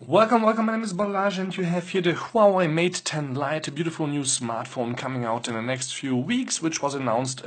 Welcome, my name is Balaj and you have here the Huawei Mate 10 Lite, a beautiful new smartphone coming out in the next few weeks, which was announced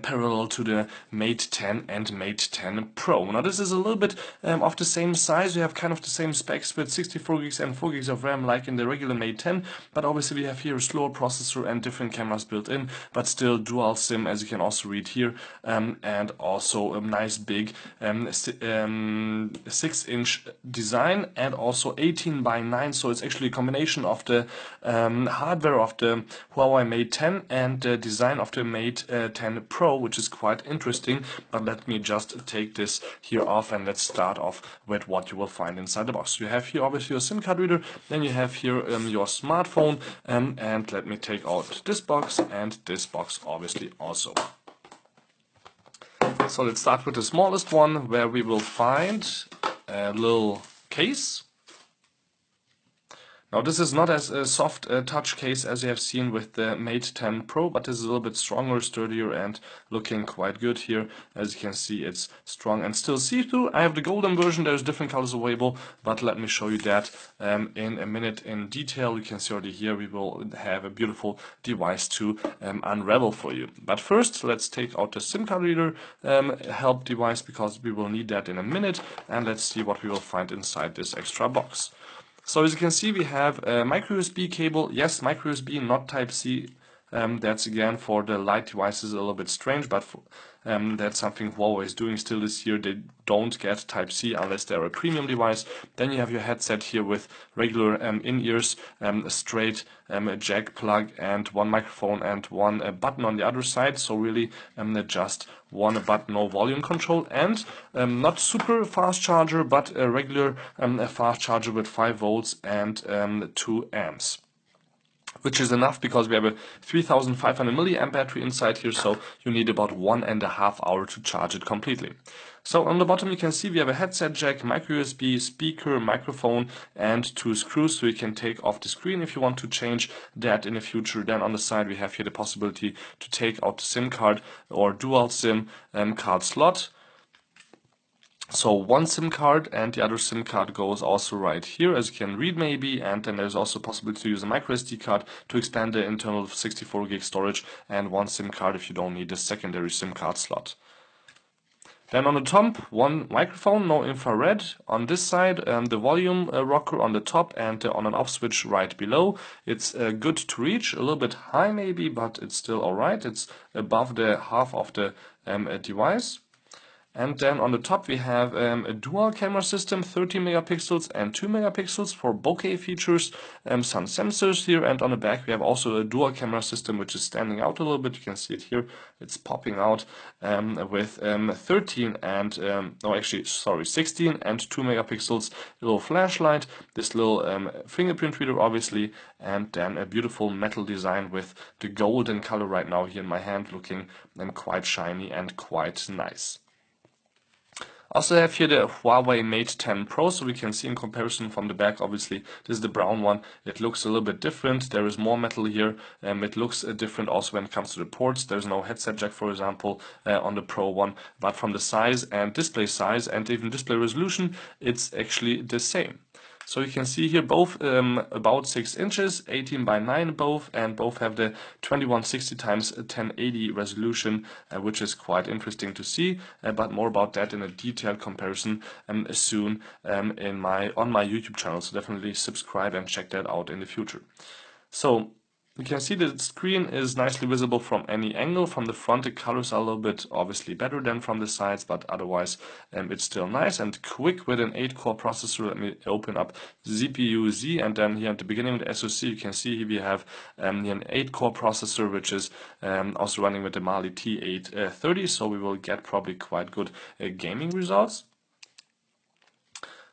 parallel to the Mate 10 and Mate 10 Pro. Now this is a little bit of the same size, we have kind of the same specs with 64 gigs and 4 gigs of RAM like in the regular Mate 10, but obviously we have here a slower processor and different cameras built in, but still dual SIM as you can also read here, and also a nice big 6-inch design and also 18 by 9, so it's actually a combination of the hardware of the Huawei Mate 10 and the design of the Mate 10 Pro, which is quite interesting. But let me just take this here off and let's start off with what you will find inside the box. You have here obviously your SIM card reader, then you have here your smartphone, and let me take out this box and this box obviously also. So let's start with the smallest one, where we will find a little case. Now this is not as a soft touch case as you have seen with the Mate 10 Pro, but this is a little bit stronger, sturdier, and looking quite good here. As you can see, it's strong and still see-through. I have the golden version, there's different colors available, but let me show you that in a minute in detail. You can see already here we will have a beautiful device to unravel for you. But first, let's take out the SIM card reader help device, because we will need that in a minute, and let's see what we will find inside this extra box. So as you can see, we have a micro USB cable. Yes, micro USB, not Type-C. That's again for the Lite devices a little bit strange, but that's something Huawei is doing still this year. They don't get Type-C unless they're a premium device. Then you have your headset here with regular in-ears, a straight jack plug, and one microphone and one button on the other side. So really just one button, no volume control, and not super fast charger, but a regular fast charger with 5 volts and 2 amps. Which is enough because we have a 3500 milliamp battery inside here, so you need about 1.5 hours to charge it completely. So on the bottom you can see we have a headset jack, micro USB, speaker, microphone, and 2 screws, so you can take off the screen if you want to change that in the future. Then on the side we have here the possibility to take out the SIM card or dual SIM card slot. So one SIM card and the other SIM card goes also right here, as you can read maybe, and then there's also a possibility to use a micro SD card to expand the internal 64 gig storage, and one SIM card if you don't need a secondary SIM card slot. Then on the top, one microphone, no infrared. On this side, the volume rocker on the top and the on and off switch right below. It's good to reach, a little bit high maybe, but it's still alright. It's above the half of the device. And then on the top we have a dual camera system, 30 megapixels and 2 megapixels for bokeh features, some sensors here, and on the back we have also a dual camera system which is standing out a little bit. You can see it here, it's popping out with 16 and 2 megapixels, a little flashlight, this little fingerprint reader obviously, and then a beautiful metal design with the golden color right now here in my hand, looking quite shiny and quite nice. Also have here the Huawei Mate 10 Pro, so we can see in comparison from the back, obviously this is the brown one, it looks a little bit different. There is more metal here, it looks different also when it comes to the ports. There's no headset jack, for example, on the Pro one, but from the size and display size and even display resolution, it's actually the same. So you can see here both about 6 inches, 18 by 9 both, and both have the 2160 x 1080 resolution, which is quite interesting to see, but more about that in a detailed comparison soon on my YouTube channel, so definitely subscribe and check that out in the future. So you can see the screen is nicely visible from any angle. From the front the colors are a little bit obviously better than from the sides, but otherwise it's still nice and quick with an 8-core processor. Let me open up CPU Z, and then here at the beginning of the SoC you can see here we have an 8-core processor which is also running with the Mali T830, so we will get probably quite good gaming results.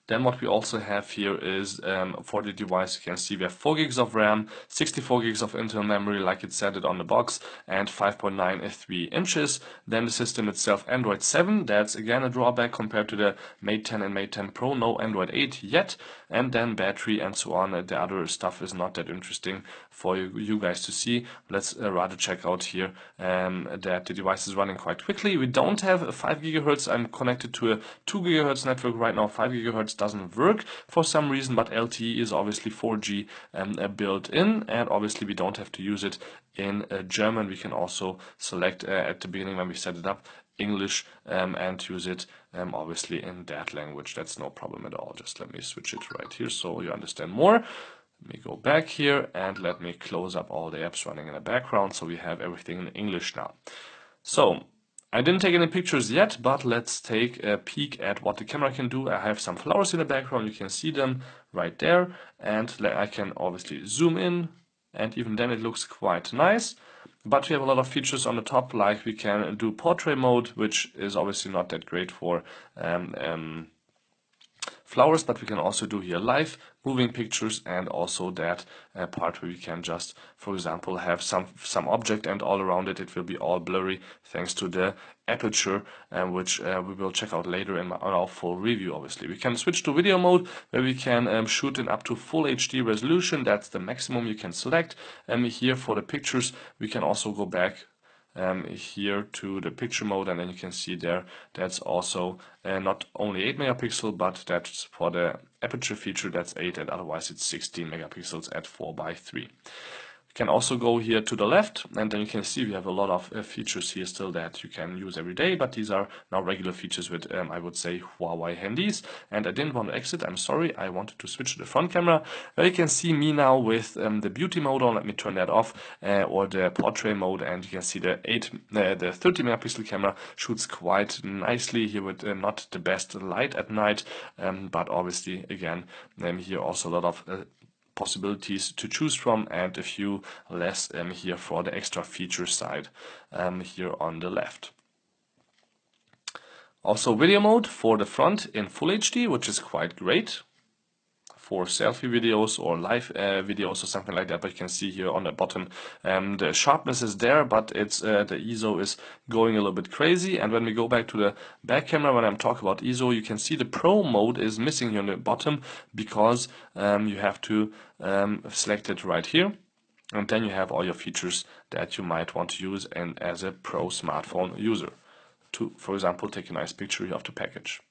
Then what we also have here is for the device, you can see we have 4 gigs of RAM, 64 gigs of internal memory like it said it on the box, and 5.93 inches. Then the system itself, Android 7, that's again a drawback compared to the Mate 10 and Mate 10 Pro, no Android 8 yet. And then battery and so on, the other stuff is not that interesting for you guys to see. Let's rather check out here that the device is running quite quickly. We don't have a 5 GHz, I'm connected to a 2 GHz network right now. 5 GHz doesn't work for some reason, but LTE is obviously 4G built in, and obviously we don't have to use it in German. We can also select at the beginning when we set it up English and use it obviously in that language. That's no problem at all. Just let me switch it right here so you understand more. Let me go back here and let me close up all the apps running in the background so we have everything in English now. So I didn't take any pictures yet, but let's take a peek at what the camera can do. I have some flowers in the background, you can see them right there, and I can obviously zoom in, and even then it looks quite nice. But we have a lot of features on the top, like we can do portrait mode, which is obviously not that great for flowers, but we can also do here live moving pictures, and also that part where we can just, for example, have some object and all around it will be all blurry thanks to the aperture, which we will check out later on our full review. Obviously we can switch to video mode, where we can shoot in up to full HD resolution. That's the maximum you can select. Here for the pictures we can also go back here to the picture mode, and then you can see there that's also not only 8 megapixel, but that's for the aperture feature that's 8, and otherwise it's 16 megapixels at 4:3. You can also go here to the left, and then you can see we have a lot of features here still that you can use every day, but these are now regular features with, I would say, Huawei handies. And I didn't want to exit, I'm sorry, I wanted to switch to the front camera, where you can see me now with the beauty mode on. Let me turn that off, or the portrait mode, and you can see the 30 megapixel camera shoots quite nicely here with not the best light at night, but obviously again here also a lot of possibilities to choose from, and a few less here for the extra feature side here on the left. Also video mode for the front in full HD, which is quite great for selfie videos or live videos or something like that. But you can see here on the bottom the sharpness is there, but it's the ISO is going a little bit crazy. And when we go back to the back camera, when I'm talking about ISO, you can see the pro mode is missing here on the bottom, because you have to select it right here, and then you have all your features that you might want to use and as a pro smartphone user to, for example, take a nice picture of the package.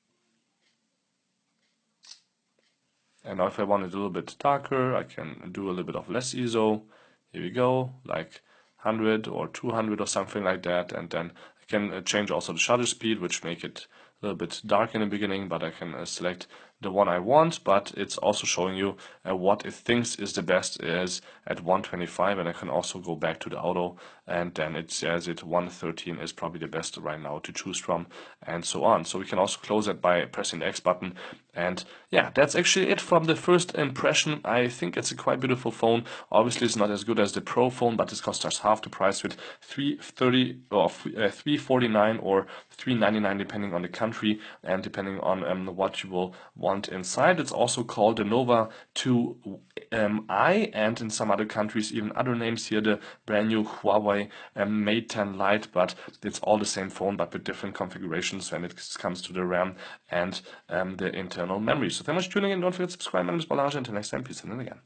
And now if I want it a little bit darker, I can do a little bit of less ISO. Here we go, like 100 or 200 or something like that. And then I can change also the shutter speed, which make it a little bit dark in the beginning, but I can select the one I want, but it's also showing you what it thinks is the best is at 125, and I can also go back to the auto, and then it says 113 is probably the best right now to choose from, and so on. So we can also close it by pressing the X button, and yeah, that's actually it from the first impression. I think it's a quite beautiful phone. Obviously it's not as good as the Pro phone, but it costs us half the price with $330 or $349 or $399 depending on the country and depending on what you will want inside. It's also called the Nova 2i, and in some other countries even other names here, the brand new Huawei Mate 10 Lite, but it's all the same phone but with different configurations when it comes to the RAM and the internal memory. So thank you much for tuning in. Don't forget to subscribe. My name is Balazs. Until next time, peace and again.